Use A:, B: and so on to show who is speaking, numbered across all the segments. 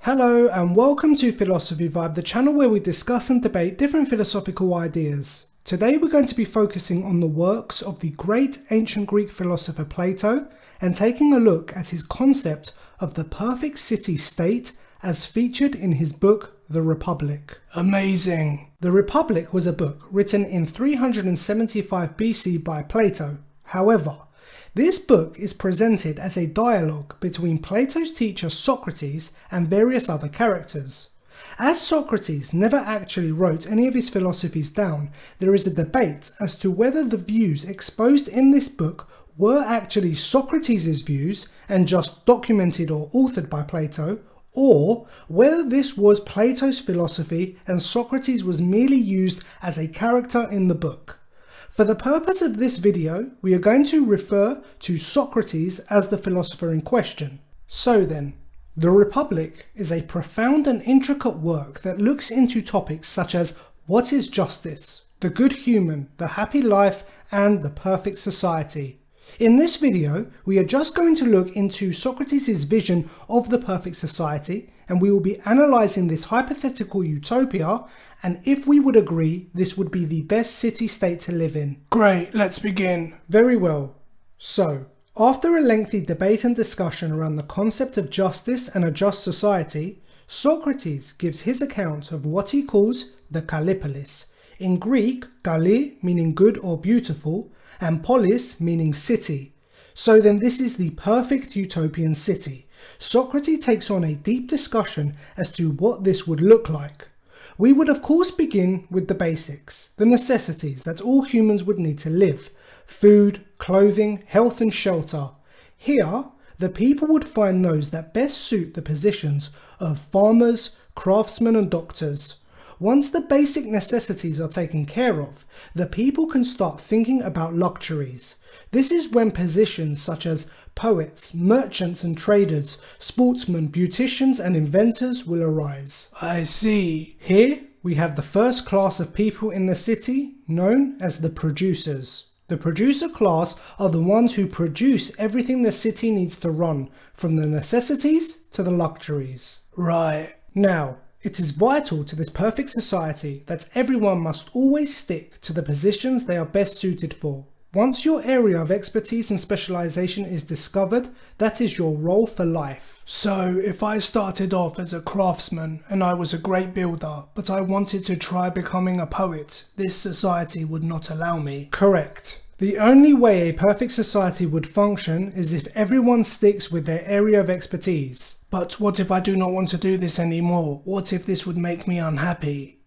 A: Hello and welcome to Philosophy Vibe, the channel where we discuss and debate different philosophical ideas. Today we're going to be focusing on the works of the great ancient Greek philosopher Plato and taking a look at his concept of the perfect city-state as featured in his book The Republic. Amazing! The Republic was a book written in 375 BC by Plato. However, this book is presented as a dialogue between Plato's teacher Socrates and various other characters. As Socrates never actually wrote any of his philosophies down, there is a debate as to whether the views exposed in this book were actually Socrates' views and just documented or authored by Plato, or whether this was Plato's philosophy and Socrates was merely used as a character in the book. For the purpose of this video, we are going to refer to Socrates as the philosopher in question. So then, The Republic is a profound and intricate work that looks into topics such as what is justice, the good human, the happy life, and the perfect society. In this video, we are just going to look into Socrates' vision of the perfect society, and we will be analysing this hypothetical utopia, and if we would agree, this would be the best city-state to live in. Great, let's begin. Very well. So, after a lengthy debate and discussion around the concept of justice and a just society, Socrates gives his account of what he calls the Kallipolis. In Greek, kalli meaning good or beautiful, and polis meaning city. So then this is the perfect utopian city. Socrates takes on a deep discussion as to what this would look like. We would of course begin with the basics, the necessities that all humans would need to live: food, clothing, health and shelter. Here, the people would find those that best suit the positions of farmers, craftsmen and doctors. Once the basic necessities are taken care of, the people can start thinking about luxuries. This is when positions such as poets, merchants and traders, sportsmen, beauticians and inventors will arise. I see. Here we have the first class of people in the city, known as the producers. The producer class are the ones who produce everything the city needs to run, from the necessities to the luxuries. Right. Now, it is vital to this perfect society that everyone must always stick to the positions they are best suited for. Once your area of expertise and specialization is discovered, that is your role for life. So, if I started off as a craftsman and I was a great builder, but I wanted to try becoming a poet, this society would not allow me. Correct. The only way a perfect society would function is if everyone sticks with their area of expertise. But what if I do not want to do this anymore? What if this would make me unhappy?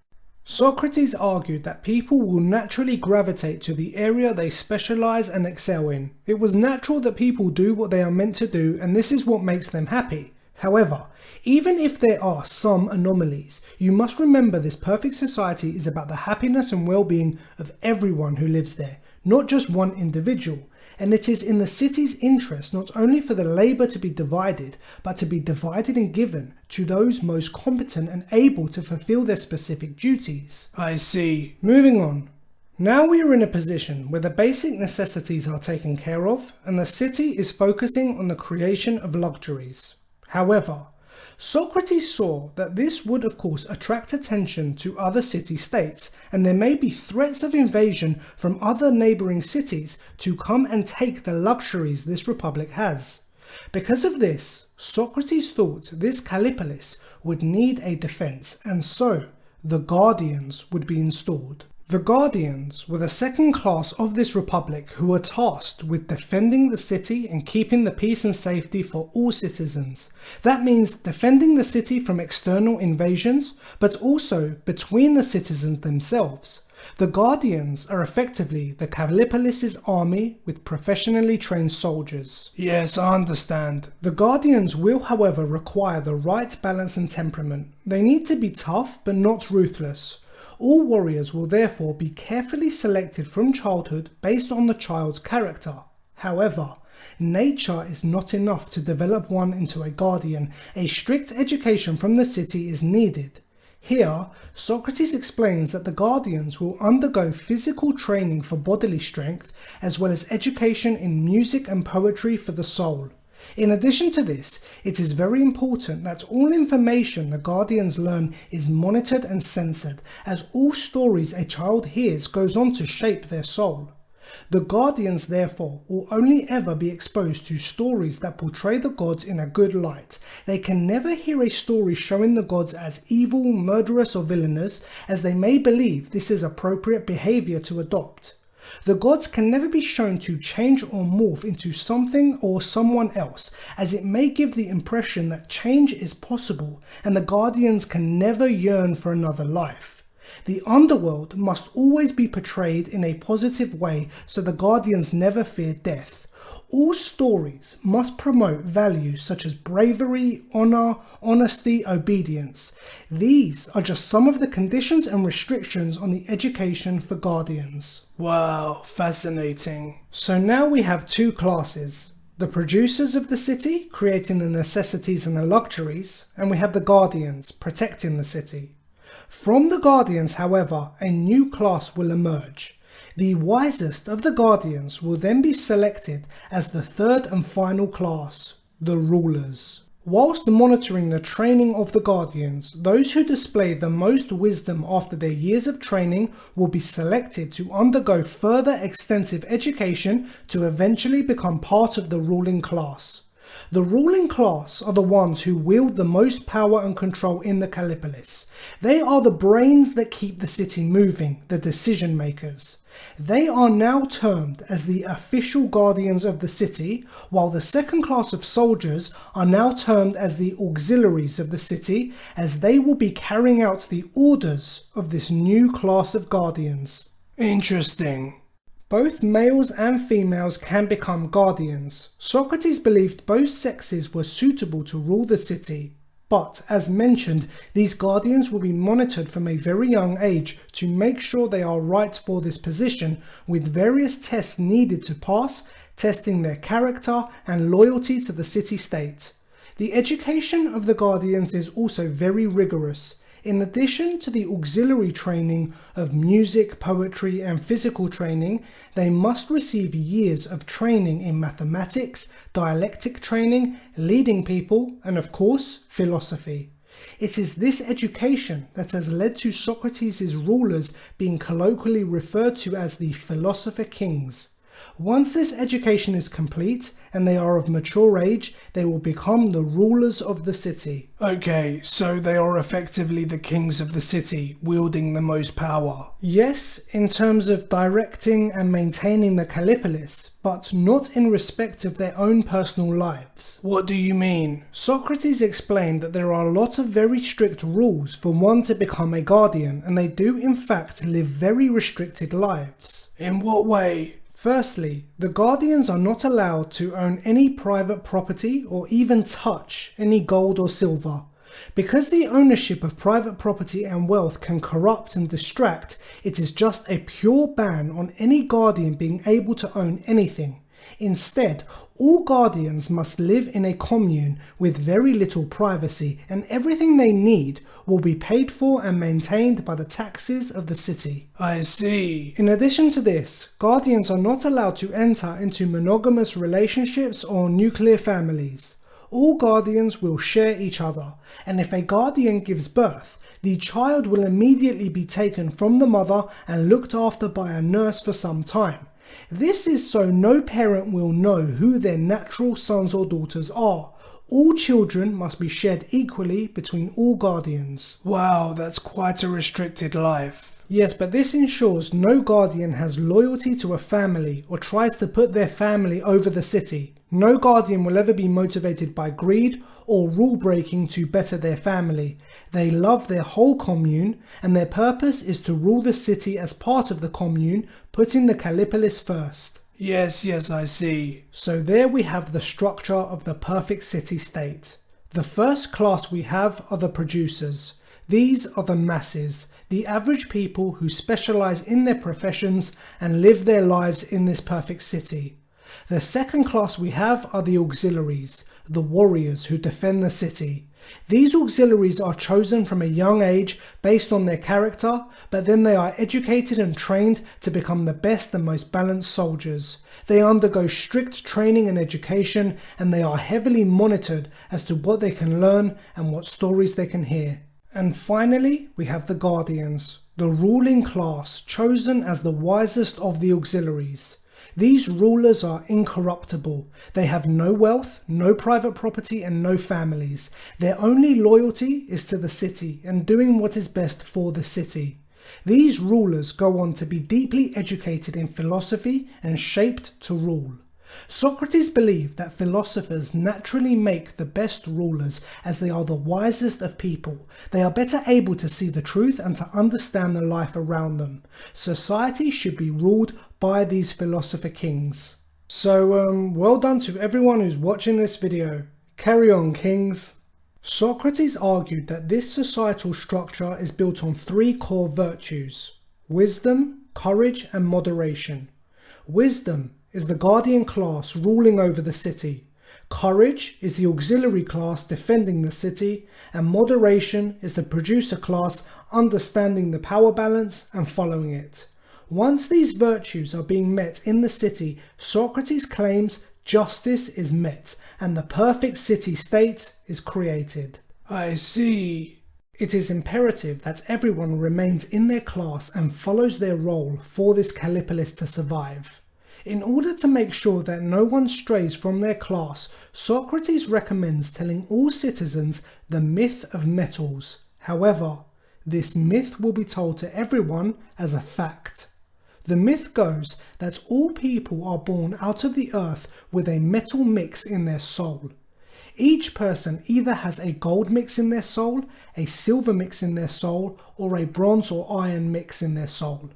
A: Socrates argued that people will naturally gravitate to the area they specialize and excel in. It was natural that people do what they are meant to do, and this is what makes them happy. However, even if there are some anomalies, you must remember this perfect society is about the happiness and well-being of everyone who lives there, not just one individual. And it is in the city's interest not only for the labour to be divided, but to be divided and given to those most competent and able to fulfil their specific duties. I see. Moving on. Now we are in a position where the basic necessities are taken care of, and the city is focusing on the creation of luxuries. However, Socrates saw that this would of course attract attention to other city-states, and there may be threats of invasion from other neighbouring cities to come and take the luxuries this republic has. Because of this, Socrates thought this Kallipolis would need a defence, and so the Guardians would be installed. The Guardians were the second class of this republic who were tasked with defending the city and keeping the peace and safety for all citizens. That means defending the city from external invasions, but also between the citizens themselves. The Guardians are effectively the Kallipolis' army with professionally trained soldiers. Yes, I understand. The Guardians will, however, require the right balance and temperament. They need to be tough but not ruthless. All warriors will therefore be carefully selected from childhood based on the child's character. However, nature is not enough to develop one into a guardian. A strict education from the city is needed. Here, Socrates explains that the guardians will undergo physical training for bodily strength, as well as education in music and poetry for the soul. In addition to this, it is very important that all information the guardians learn is monitored and censored, as all stories a child hears goes on to shape their soul. The guardians therefore will only ever be exposed to stories that portray the gods in a good light. They can never hear a story showing the gods as evil, murderous or villainous, as they may believe this is appropriate behavior to adopt. The gods can never be shown to change or morph into something or someone else, as it may give the impression that change is possible, and the guardians can never yearn for another life. The underworld must always be portrayed in a positive way, so the guardians never fear death. All stories must promote values such as bravery, honor, honesty, obedience. These are just some of the conditions and restrictions on the education for guardians. Wow, fascinating. So now we have two classes. The producers of the city, creating the necessities and the luxuries, and we have the guardians, protecting the city. From the guardians, however, a new class will emerge. The wisest of the guardians will then be selected as the third and final class, the rulers. Whilst monitoring the training of the guardians, those who display the most wisdom after their years of training will be selected to undergo further extensive education to eventually become part of the ruling class. The ruling class are the ones who wield the most power and control in the Callipolis. They are the brains that keep the city moving, the decision makers. They are now termed as the official guardians of the city, while the second class of soldiers are now termed as the auxiliaries of the city, as they will be carrying out the orders of this new class of guardians. Interesting. Both males and females can become guardians. Socrates believed both sexes were suitable to rule the city, but as mentioned, these guardians will be monitored from a very young age to make sure they are right for this position, with various tests needed to pass, testing their character and loyalty to the city-state. The education of the guardians is also very rigorous. In addition to the auxiliary training of music, poetry and physical training, they must receive years of training in mathematics, dialectic training, leading people and of course philosophy. It is this education that has led to Socrates' rulers being colloquially referred to as the philosopher kings. Once this education is complete and they are of mature age, they will become the rulers of the city. Okay, so they are effectively the kings of the city, wielding the most power. Yes, in terms of directing and maintaining the Callipolis, but not in respect of their own personal lives. What do you mean? Socrates explained that there are a lot of very strict rules for one to become a guardian, and they do in fact live very restricted lives. In what way? Firstly, the guardians are not allowed to own any private property or even touch any gold or silver. Because the ownership of private property and wealth can corrupt and distract, it is just a pure ban on any guardian being able to own anything. Instead, all guardians must live in a commune with very little privacy, and everything they need will be paid for and maintained by the taxes of the city. I see. In addition to this, guardians are not allowed to enter into monogamous relationships or nuclear families. All guardians will share each other, and if a guardian gives birth, the child will immediately be taken from the mother and looked after by a nurse for some time. This is so no parent will know who their natural sons or daughters are. All children must be shared equally between all guardians. Wow, that's quite a restricted life. Yes, but this ensures no guardian has loyalty to a family or tries to put their family over the city. No guardian will ever be motivated by greed or rule breaking to better their family. They love their whole commune, and their purpose is to rule the city as part of the commune, putting the Callipolis first. Yes, I see. So there we have the structure of the perfect city-state. The first class we have are the producers. These are the masses, the average people who specialize in their professions and live their lives in this perfect city. The second class we have are the auxiliaries, the warriors who defend the city. These auxiliaries are chosen from a young age based on their character, but then they are educated and trained to become the best and most balanced soldiers. They undergo strict training and education, and they are heavily monitored as to what they can learn and what stories they can hear. And finally, we have the Guardians, the ruling class chosen as the wisest of the auxiliaries. These rulers are incorruptible. They have no wealth, no private property, and no families. Their only loyalty is to the city and doing what is best for the city. These rulers go on to be deeply educated in philosophy and shaped to rule. Socrates believed that philosophers naturally make the best rulers as they are the wisest of people. They are better able to see the truth and to understand the life around them. Society should be ruled by these philosopher kings. So, well done to everyone who's watching this video. Carry on, kings. Socrates argued that this societal structure is built on three core virtues: wisdom, courage, and moderation. Wisdom is the guardian class ruling over the city. Courage is the auxiliary class defending the city, and moderation is the producer class understanding the power balance and following it. Once these virtues are being met in the city, Socrates claims justice is met and the perfect city-state is created. I see. It is imperative that everyone remains in their class and follows their role for this Callipolis to survive. In order to make sure that no one strays from their class, Socrates recommends telling all citizens the myth of metals. However, this myth will be told to everyone as a fact. The myth goes that all people are born out of the earth with a metal mix in their soul. Each person either has a gold mix in their soul, a silver mix in their soul, or a bronze or iron mix in their soul.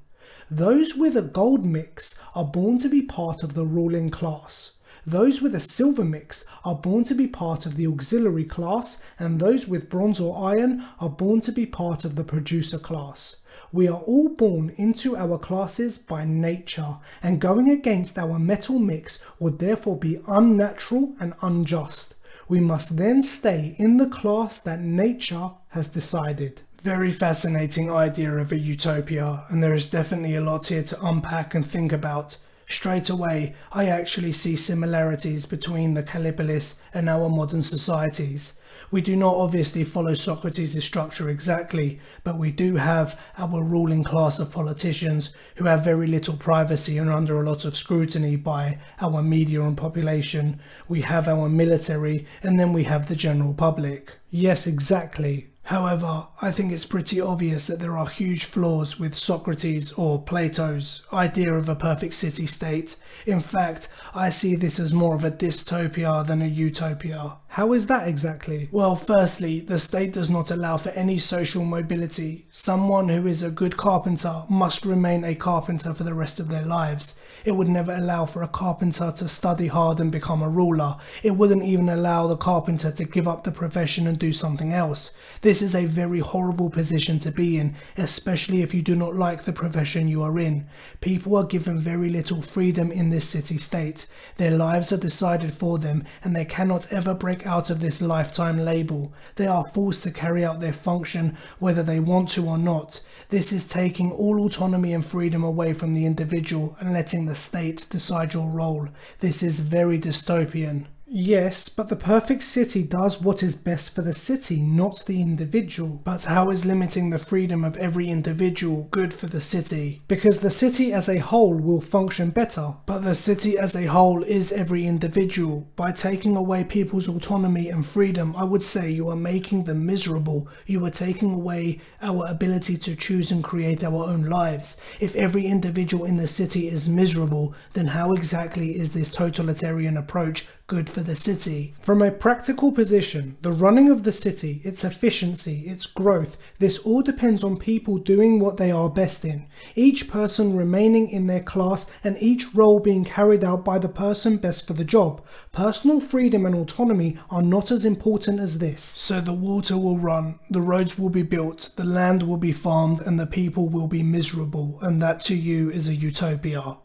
A: Those with a gold mix are born to be part of the ruling class. Those with a silver mix are born to be part of the auxiliary class, and those with bronze or iron are born to be part of the producer class. We are all born into our classes by nature, and going against our metal mix would therefore be unnatural and unjust. We must then stay in the class that nature has decided. Very fascinating idea of a utopia, and there is definitely a lot here to unpack and think about. Straight away, I actually see similarities between the Callipolis and our modern societies. We do not obviously follow Socrates' structure exactly, but we do have our ruling class of politicians who have very little privacy and are under a lot of scrutiny by our media and population. We have our military, and then we have the general public. Yes, exactly. However, I think it's pretty obvious that there are huge flaws with Socrates or Plato's idea of a perfect city-state. In fact, I see this as more of a dystopia than a utopia. How is that exactly? Well, firstly, the state does not allow for any social mobility. Someone who is a good carpenter must remain a carpenter for the rest of their lives. It would never allow for a carpenter to study hard and become a ruler. It wouldn't even allow the carpenter to give up the profession and do something else. This is a very horrible position to be in, especially if you do not like the profession you are in. People are given very little freedom in this city-state. Their lives are decided for them, and they cannot ever break out of this lifetime label. They are forced to carry out their function whether they want to or not. This is taking all autonomy and freedom away from the individual and letting the state decide your role. This is very dystopian. Yes, but the perfect city does what is best for the city, not the individual. But how is limiting the freedom of every individual good for the city? Because the city as a whole will function better. But the city as a whole is every individual. By taking away people's autonomy and freedom, I would say you are making them miserable. You are taking away our ability to choose and create our own lives. If every individual in the city is miserable, then how exactly is this totalitarian approach good for the city? From a practical position, the running of the city, its efficiency, its growth, this all depends on people doing what they are best in, each person remaining in their class and each role being carried out by the person best for the job. Personal freedom and autonomy are not as important as this. So the water will run, the roads will be built, the land will be farmed, and the people will be miserable, and that to you is a utopia.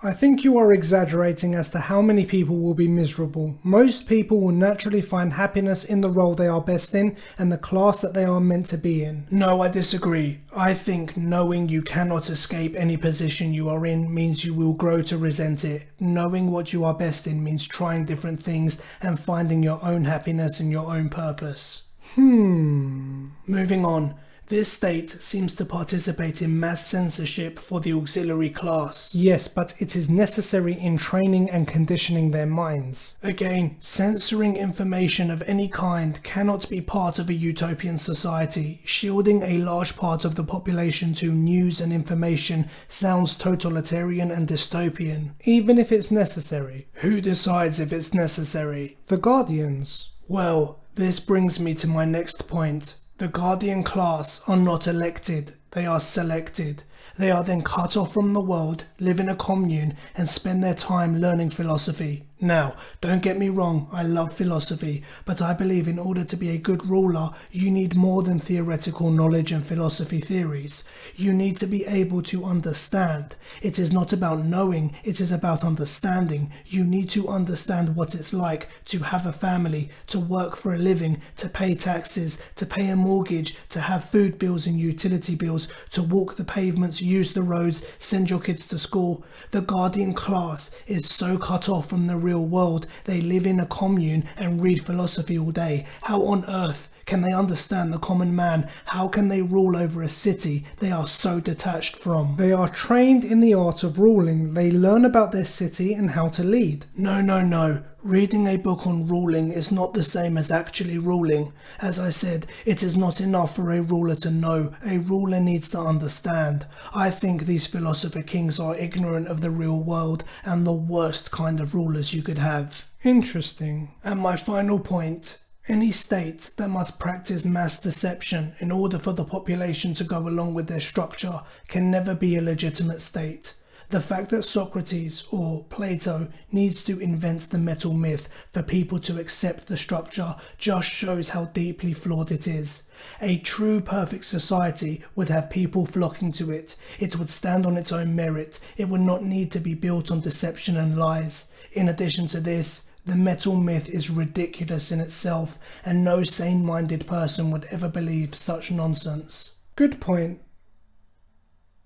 A: I think you are exaggerating as to how many people will be miserable. Most people will naturally find happiness in the role they are best in and the class that they are meant to be in. No, I disagree. I think knowing you cannot escape any position you are in means you will grow to resent it. Knowing what you are best in means trying different things and finding your own happiness and your own purpose. Moving on. This state seems to participate in mass censorship for the auxiliary class. Yes, but it is necessary in training and conditioning their minds. Again, censoring information of any kind cannot be part of a utopian society. Shielding a large part of the population to news and information sounds totalitarian and dystopian. Even if it's necessary. Who decides if it's necessary? The Guardians. Well, this brings me to my next point. The Guardian class are not elected, they are selected. They are then cut off from the world, live in a commune, and spend their time learning philosophy. Now, don't get me wrong, I love philosophy, but I believe in order to be a good ruler, you need more than theoretical knowledge and philosophy theories. You need to be able to understand. It is not about knowing, it is about understanding. You need to understand what it's like to have a family, to work for a living, to pay taxes, to pay a mortgage, to have food bills and utility bills, to walk the pavements, use the roads, send your kids to school. The Guardian class is so cut off from the real world. They live in a commune and read philosophy all day. How on earth can they understand the common man? How can they rule over a city they are so detached from? They are trained in the art of ruling. They learn about their city and how to lead. No. Reading a book on ruling is not the same as actually ruling. As I said, it is not enough for a ruler to know. A ruler needs to understand. I think these philosopher kings are ignorant of the real world and the worst kind of rulers you could have. Interesting. And my final point. Any state that must practice mass deception in order for the population to go along with their structure can never be a legitimate state. The fact that Socrates or Plato needs to invent the metal myth for people to accept the structure just shows how deeply flawed it is. A true perfect society would have people flocking to it. It would stand on its own merit. It would not need to be built on deception and lies. In addition to this, the metal myth is ridiculous in itself, and no sane-minded person would ever believe such nonsense. Good point.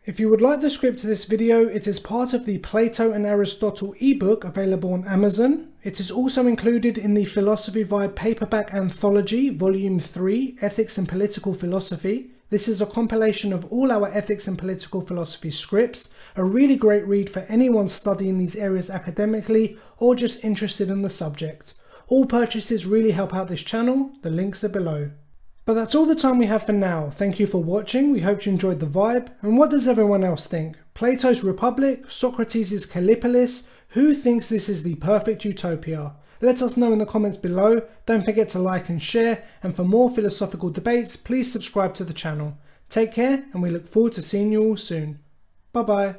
A: If you would like the script to this video, it is part of the Plato and Aristotle ebook available on Amazon. It is also included in the Philosophy Vibe paperback anthology, Volume 3, Ethics and Political Philosophy. This is a compilation of all our ethics and political philosophy scripts, a really great read for anyone studying these areas academically or just interested in the subject. All purchases really help out this channel, the links are below. But that's all the time we have for now. Thank you for watching, we hope you enjoyed the vibe. And what does everyone else think? Plato's Republic, Socrates' Callipolis, who thinks this is the perfect utopia? Let us know in the comments below. Don't forget to like and share, and for more philosophical debates, please subscribe to the channel. Take care, and we look forward to seeing you all soon. Bye bye.